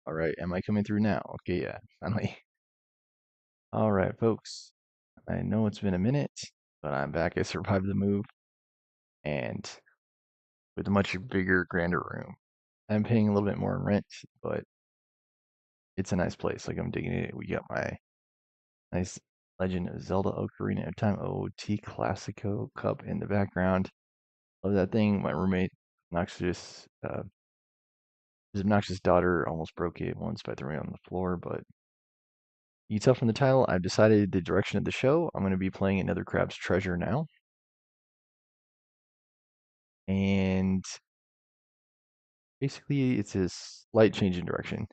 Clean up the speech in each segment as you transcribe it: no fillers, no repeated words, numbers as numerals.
All right, am I coming through now? Okay, yeah, finally. All right, folks. I know it's been a minute, but I'm back. I survived the move, and with a much bigger, grander room. I'm paying a little bit more in rent, but it's a nice place. Like I'm digging it. We got my nice Legend of Zelda Ocarina of Time OOT Classico cup in the background. Love that thing. My roommate, obnoxious, his obnoxious daughter almost broke it once by throwing it on the floor, but you can tell from the title, I've decided the direction of the show. I'm going to be playing another Crab's Treasure now. And basically, it's a slight change in direction.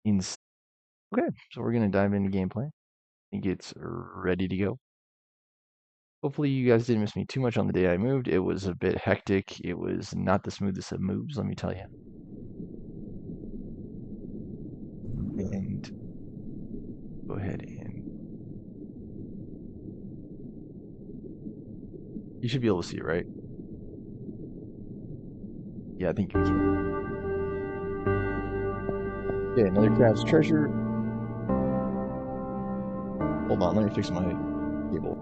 Okay, so we're going to dive into gameplay. I think it's ready to go. Hopefully, you guys didn't miss me too much on the day I moved. It was a bit hectic. It was not the smoothest of moves, let me tell you. And go ahead and you should be able to see it, right? Yeah, I think you can. Okay, another Crab's Treasure. Hold on, let me fix my cable.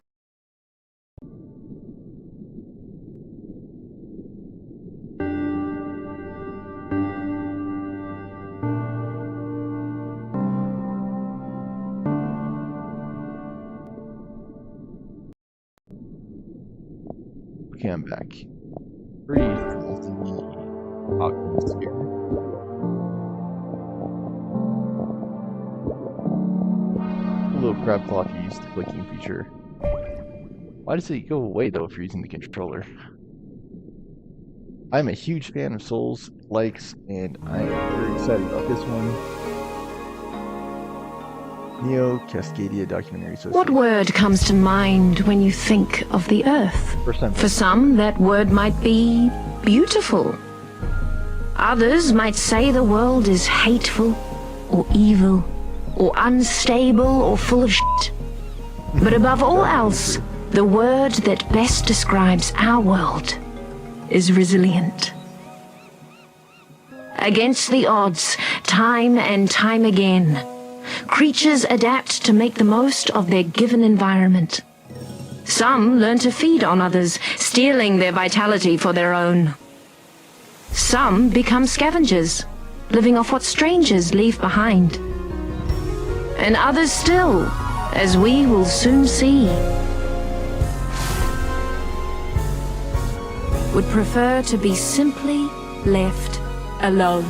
Okay, I'm back. Pretty awkward here. A little crab clock used the clicking feature. Why does it go away though if you're using the controller? I'm a huge fan of Souls likes, and I am very excited about this one. Neo Cascadia Documentary Association. What word comes to mind when you think of the Earth? For some, that word might be beautiful. Others might say the world is hateful, or evil, or unstable, or full of shit. But above all else, the word that best describes our world is resilient. Against the odds, time and time again, creatures adapt to make the most of their given environment. Some learn to feed on others, stealing their vitality for their own. Some become scavengers, living off what strangers leave behind. And others still, as we will soon see, would prefer to be simply left alone.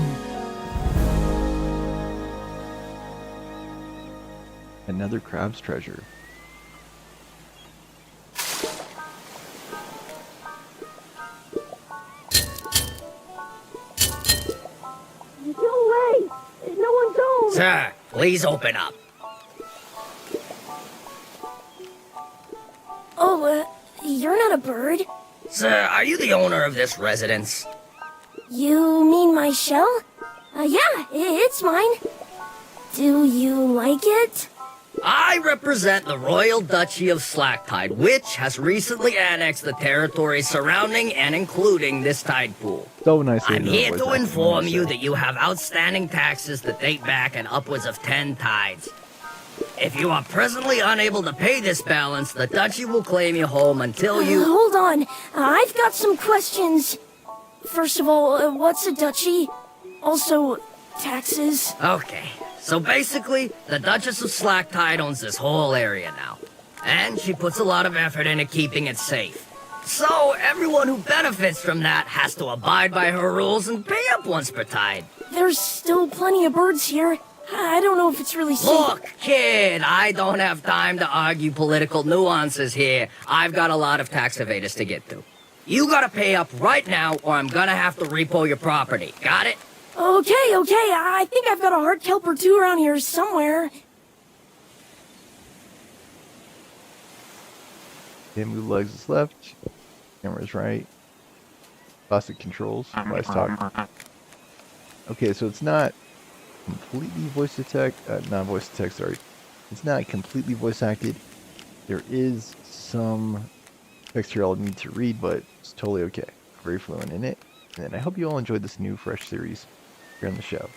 Another Crab's Treasure. No way! No one's home! Sir, please open up. Oh, you're not a bird. Sir, are you the owner of this residence? You mean my shell? Yeah, it's mine. Do you like it? I represent the Royal Duchy of Slacktide, which has recently annexed the territories surrounding and including this tide pool. So nice. I'm here to inform you that you have outstanding taxes that date back and upwards of 10 tides. If you are presently unable to pay this balance, the duchy will claim you home until you... Hold on. I've got some questions. First of all, what's a duchy? Also, taxes? Okay, so basically, the Duchess of Slacktide owns this whole area now. And she puts a lot of effort into keeping it safe. So, everyone who benefits from that has to abide by her rules and pay up once per tide. There's still plenty of birds here. I don't know if it's really safe. Look, kid, I don't have time to argue political nuances here. I've got a lot of tax evaders to get to. You gotta pay up right now, or I'm gonna have to repo your property. Got it? Okay. I think I've got a hard kelp or two around here somewhere. Okay, move legs is left. Camera's right. Classic controls. Voice talk. Okay, so it's not completely voice detect. Not voice detect, sorry. It's not completely voice acted. There is some text here I'll need to read, but it's totally okay. Very fluent in it. And I hope you all enjoyed this new, fresh series here on the show.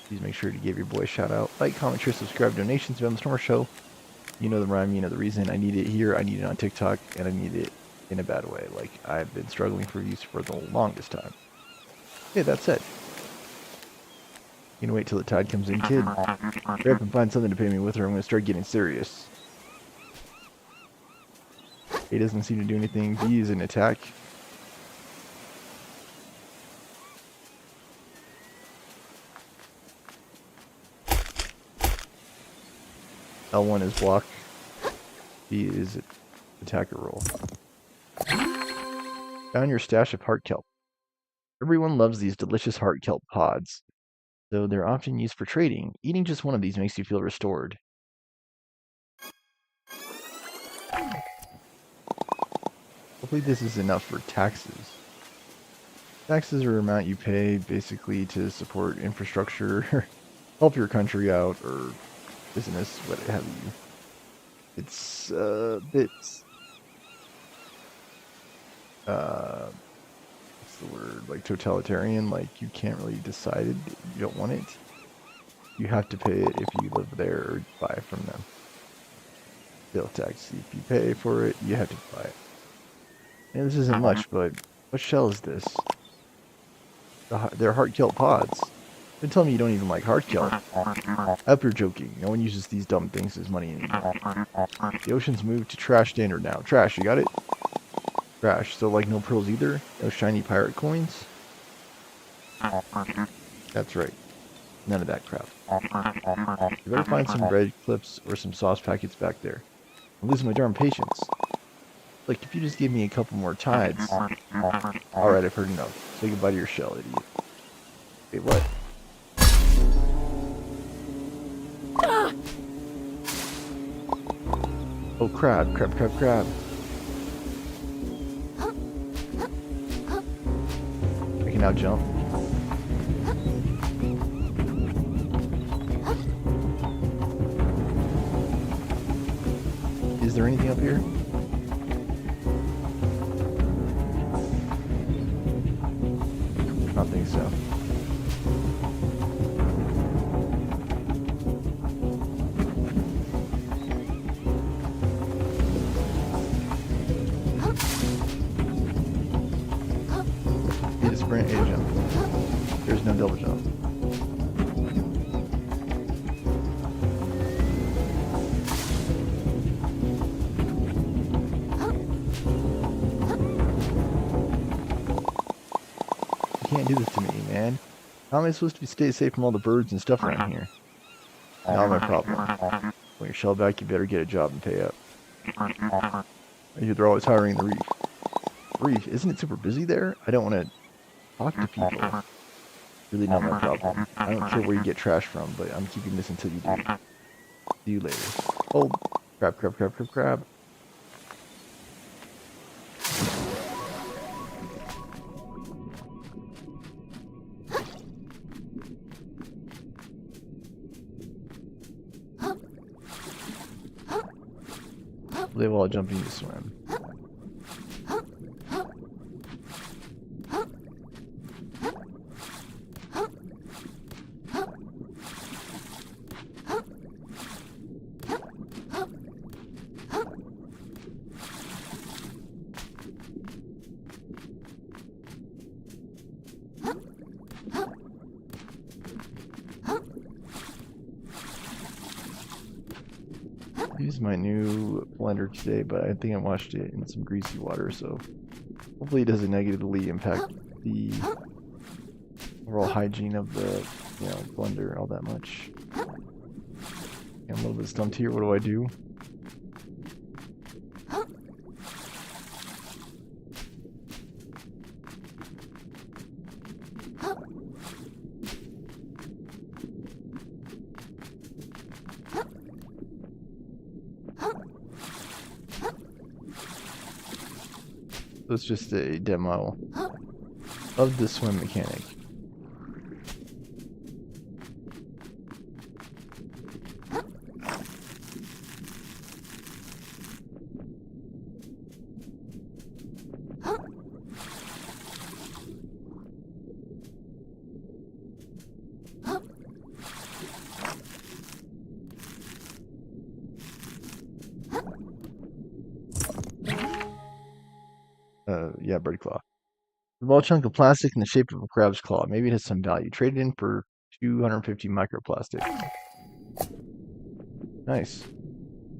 Please make sure to give your boy a shout out. Like, comment, share, subscribe, donations to the Stormer Show. You know the rhyme, you know the reason. I need it here, I need it on TikTok, and I need it in a bad way. Like, I've been struggling for views for the longest time. Okay, that's it. You can wait till the tide comes in, kid. Hurry up and find something to pay me with, or I'm going to start getting serious. A doesn't seem to do anything. B is an attack. L1 is block. B is attacker roll. Found your stash of heart kelp. Everyone loves these delicious heart kelp pods, though they're often used for trading. Eating just one of these makes you feel restored. Hopefully this is enough for taxes. Taxes are an amount you pay basically to support infrastructure, help your country out, or business, what have you. It's a bit, what's the word, like totalitarian, like you can't really decide it, you don't want it. You have to pay it if you live there or buy from them. Sales tax, if you pay for it, you have to buy it. And this isn't much, but what shell is this? They're heart kelp pods. Don't tell me you don't even like heart kelp. I hope you're joking. No one uses these dumb things as money anymore. The ocean's moved to trash standard now. Trash, you got it? Trash. So like no pearls either? No shiny pirate coins? That's right. None of that crap. You better find some bread clips or some sauce packets back there. I'm losing my darn patience. Like, if you just give me a couple more tides. Alright, I've heard enough. Say goodbye to your shell, idiot. Wait, what? Oh, crab, crab, crab, crab. I can now jump. Is there anything up here? I don't think so. A to sprint, A to jump. There's no double jump. You can't do this to me, man. How am I supposed to stay safe from all the birds and stuff around here? Not my problem. When your shell back, you better get a job and pay up. I hear they're always hiring the reef. Reef, isn't it super busy there? I don't want to talk to people. Really not my problem. I don't care where you get trash from, but I'm keeping this until you do. See you later. Oh, crab, crab, crab, crab, crab. They will all jump in to swim. Use my new blender today, but I think I washed it in some greasy water, so hopefully it doesn't negatively impact the overall hygiene of the blender all that much. I'm a little bit stumped here. What do I do? So it's just a demo of the swim mechanic. Yeah, bird claw. A small chunk of plastic in the shape of a crab's claw. Maybe it has some value. Trade it in for 250 microplastic. Nice.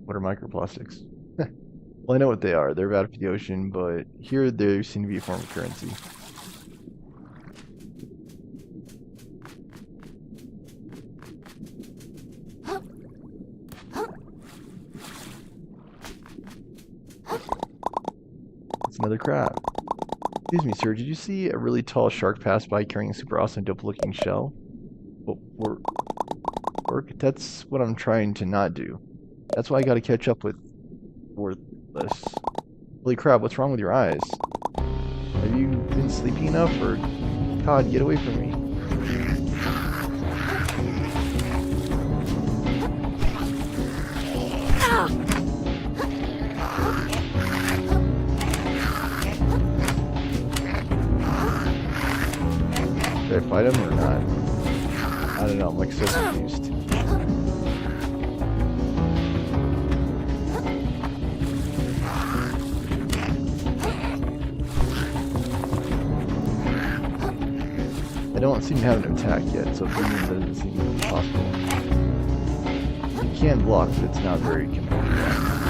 What are microplastics? Well, I know what they are. They're bad for the ocean, but here they seem to be a form of currency. It's another crab. Excuse me, sir. Did you see a really tall shark pass by carrying a super awesome dope-looking shell? Well, work. That's what I'm trying to not do. That's why I gotta catch up with worthless. Holy crap, what's wrong with your eyes? Have you been sleepy enough, or... God, get away from me. Should I fight him or not? I don't know, I'm like so confused. I don't seem to have an attack yet, so beating him doesn't seem possible. You can block, but it's not very convenient.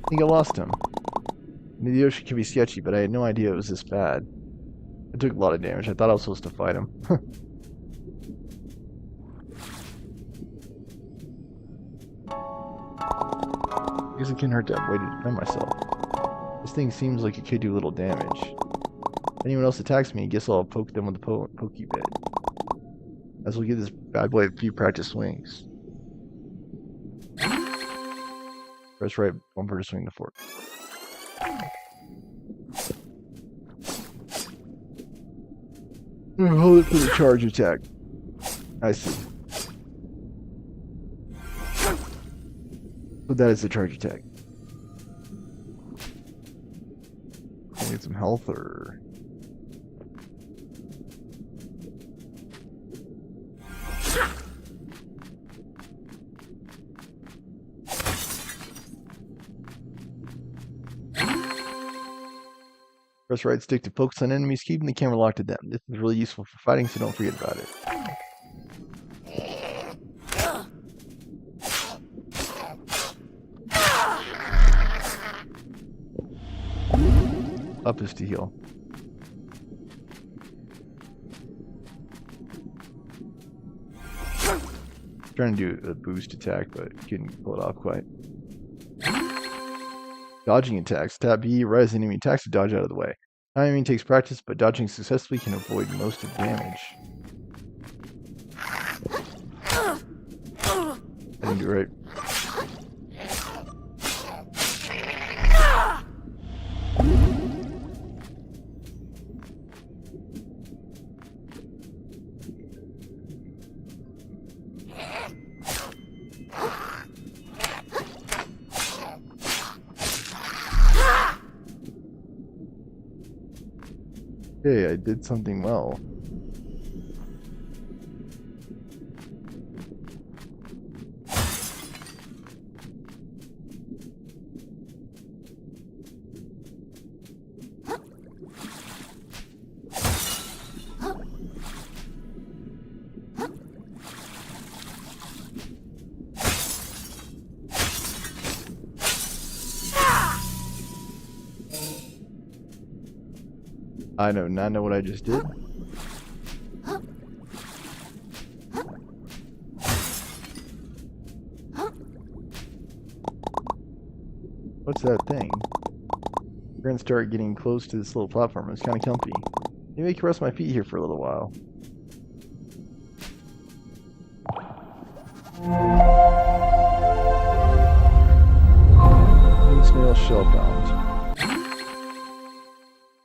I think I lost him. I knew the ocean could be sketchy, but I had no idea it was this bad. I took a lot of damage. I thought I was supposed to fight him. I guess it can't hurt to have a way to defend myself. This thing seems like it could do little damage. If anyone else attacks me, I guess I'll poke them with the pokey bit. As we'll give this bad boy a few practice swings. Press right bumper to swing the fork. Hold it for the charge attack. I see. So that is the charge attack. Can I get some health or... Press right stick to focus on enemies, keeping the camera locked at them. This is really useful for fighting, so don't forget about it. Up is to heal. Trying to do a boost attack, but couldn't pull it off quite. Dodging attacks. Tap B, rise enemy attacks to dodge out of the way. Timing takes practice, but dodging successfully can avoid most of the damage. I didn't do it right. Okay, I did something well. I do not know what I just did. What's that thing? We're gonna start getting close to this little platform. It's kind of comfy. Maybe I can rest my feet here for a little while. Snail shell bound.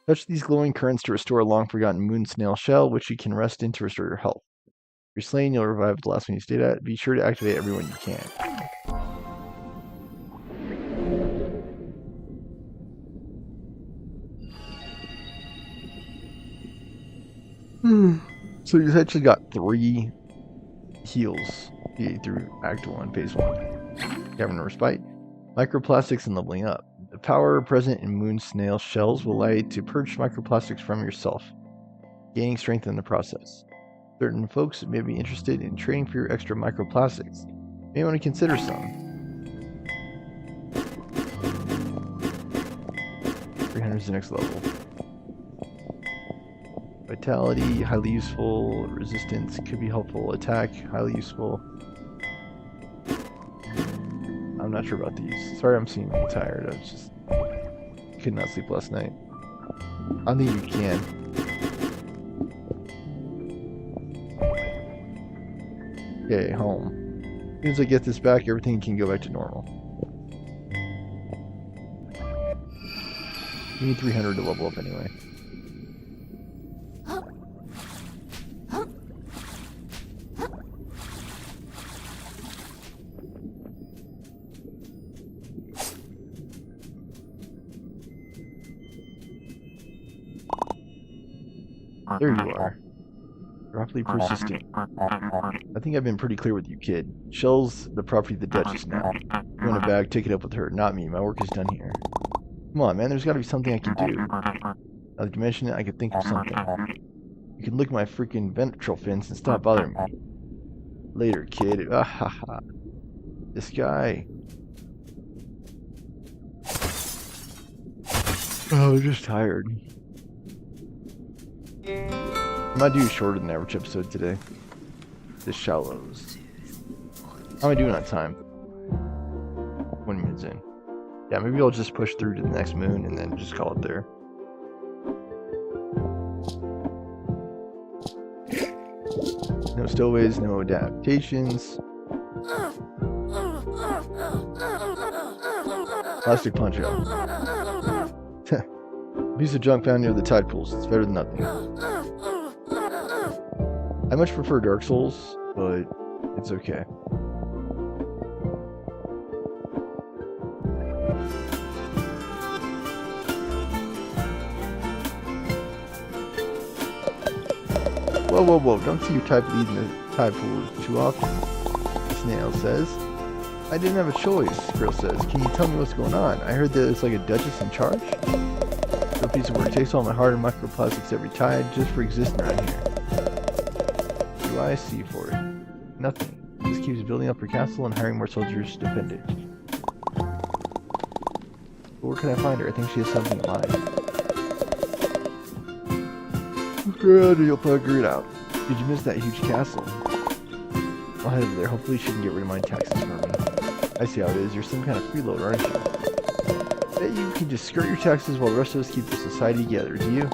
Touch these glowing currents to restore a long-forgotten moon snail shell, which you can rest in to restore your health. If you're slain, you'll revive the last one you stayed at. Be sure to activate every one you can. So you've actually got 3 heals through Act 1, Phase 1. Cavern of Respite, microplastics, and leveling up. The power present in moon snail shells will allow you to purge microplastics from yourself, gaining strength in the process. Certain folks may be interested in trading for your extra microplastics. You may want to consider some. 300 is the next level. Vitality, highly useful. Resistance could be helpful. Attack, highly useful. I'm not sure about these. Sorry, I'm seeming tired. I was just could not sleep last night. I think you can. Okay, home. As soon as I get this back, everything can go back to normal. You need 300 to level up anyway. There you are. Roughly persistent. I think I've been pretty clear with you, kid. Shell's the property of the Duchess now. You want it back, take it up with her, not me. My work is done here. Come on, man, there's gotta be something I can do. Now that you mention it, I could think of something. You can lick my freaking ventral fins and stop bothering me. Later, kid. Ah ha ha. This guy. Oh, I'm just tired. I might do shorter than average episode today. The Shallows. How am I doing on time? 1 minute in. Yeah, maybe I'll just push through to the next moon and then just call it there. No stowaways, no adaptations. Plastic punch out. Piece of junk found near the tide pools. It's better than nothing. I much prefer Dark Souls, but it's okay. Whoa, whoa, whoa, don't see your type lead in the tide pool too often, Snail says. I didn't have a choice, Grill says. Can you tell me what's going on? I heard that there's like a Duchess in charge? No piece of work. Takes all my heart and microplastics every tide just for existing around here. What do I see for it? Nothing. Just keeps building up her castle and hiring more soldiers to defend it. But where can I find her? I think she has something in mind. Good, you'll figure it out. Did you miss that huge castle? I'll head over there. Hopefully she can get rid of my taxes for me. I see how it is. You're some kind of freeloader, aren't you? Bet you can just skirt your taxes while the rest of us keep the society together, do you?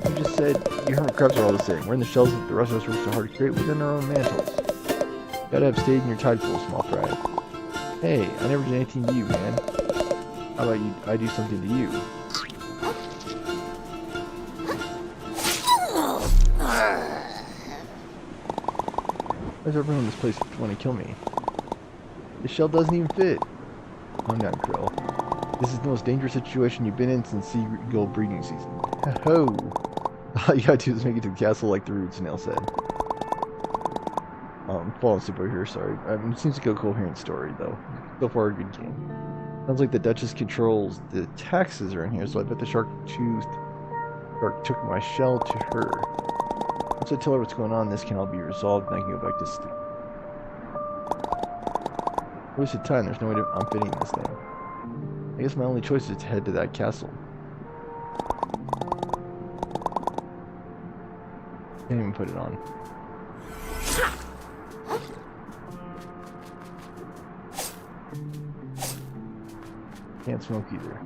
You just said you hermit crabs are all the same. We're in the shells that the rest of us work so hard to create within our own mantles. Gotta have stayed in your tide pool, small fry. Hey, I never did anything to you, man. How about you? I do something to you. Why does everyone in this place want to kill me? This shell doesn't even fit. Calm down, Krill. This is the most dangerous situation you've been in since seagull breeding season. Ho! All you gotta do is make it to the castle like the Rude Snail said. Falling asleep over here, sorry. It seems to go coherent story, though. So far, a good game. Sounds like the Duchess controls the taxes are in here, so I bet the shark took my shell to her. Once I tell her what's going on, this can all be resolved and I can go back to sleep. Wasted time, there's no way I'm fitting this thing. I guess my only choice is to head to that castle. Can't even put it on. Can't smoke either.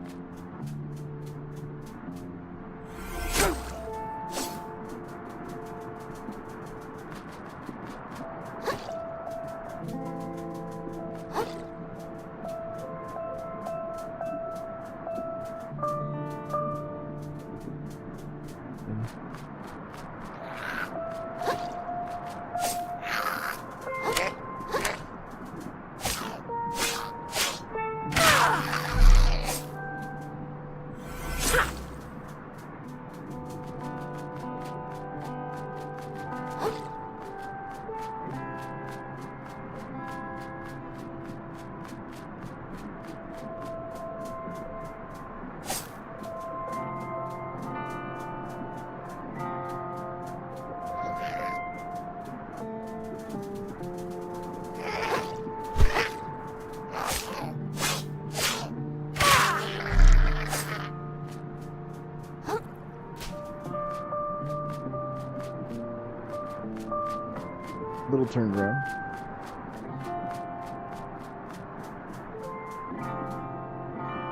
Little turned around.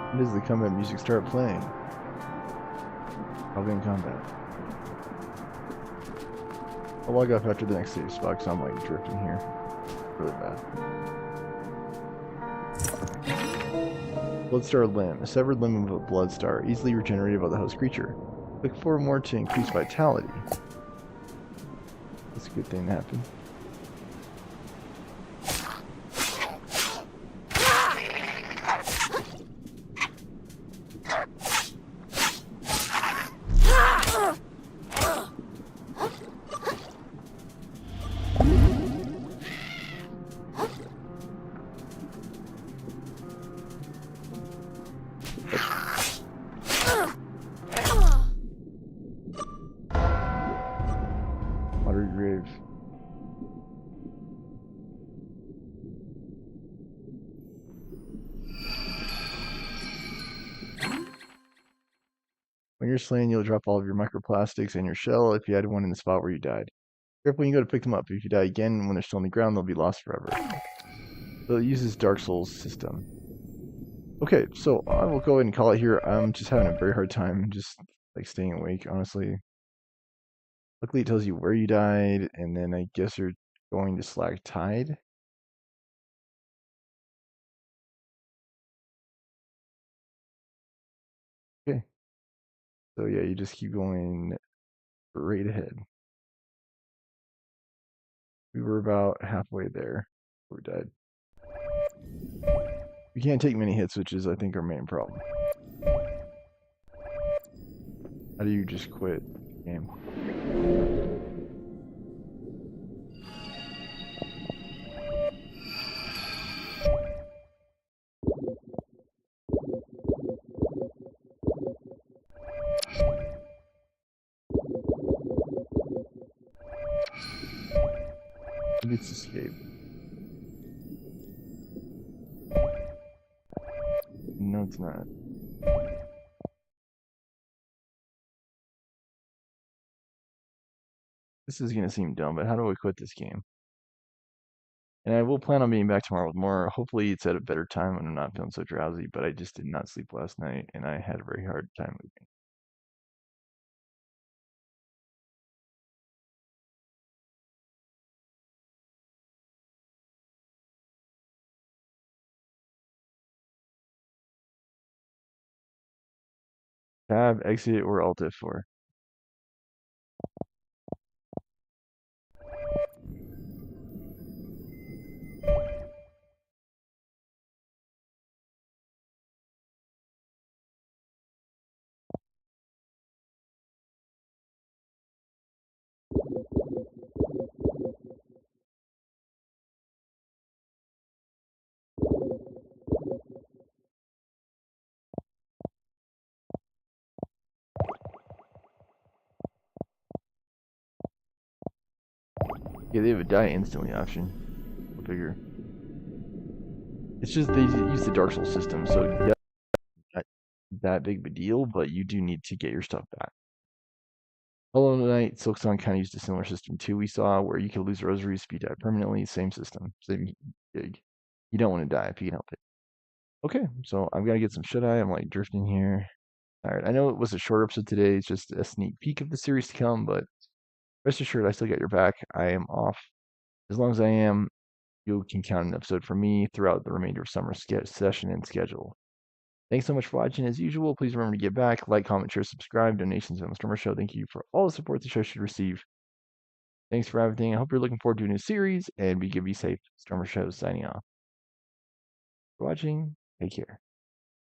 When does the combat music start playing? Probably in combat. I'll log off after the next save spot because I'm like drifting here. Really bad. Bloodstar limb. A severed limb of a bloodstar, easily regenerated by the host creature. Look for more to increase vitality. That's a good thing to happen. Watery grave. When you're slain, you'll drop all of your microplastics and your shell if you had one in the spot where you died. Careful when you go to pick them up. If you die again when they're still on the ground, they'll be lost forever. So it uses Dark Souls system. Okay, so I will go ahead and call it here. I'm just having a very hard time just like staying awake, honestly. Luckily, it tells you where you died, and then I guess you're going to Slack Tide. Okay. So yeah, you just keep going right ahead. We were about halfway there before we died. We can't take many hits, which is, I think, our main problem. How do you just quit the game? Let's escape. No, it's not. This is going to seem dumb, but how do I quit this game? And I will plan on being back tomorrow with more. Hopefully it's at a better time when I'm not feeling so drowsy, but I just did not sleep last night, and I had a very hard time moving. Tab, exit, or Alt F4. Yeah, they have a die instantly option. Go figure. It's just they use the Dark Souls system, so yeah, not that big of a deal, but you do need to get your stuff back. Hollow Knight, Silksong kind of used a similar system too. We saw where you could lose rosaries if you die permanently. Same system, same gig. You don't want to die if you can help it. Okay, so I'm gonna get some shut-eye. I'm like drifting here. Alright, I know it was a short episode today. It's just a sneak peek of the series to come, but rest assured, I still got your back. I am off. As long as I am, you can count an episode from me throughout the remainder of summer session and schedule. Thanks so much for watching. As usual, please remember to give back, like, comment, share, subscribe. Donations on the Stormer Show. Thank you for all the support the show should receive. Thanks for everything. I hope you're looking forward to a new series, and be good, be safe. Stormer Show signing off. For watching. Take care.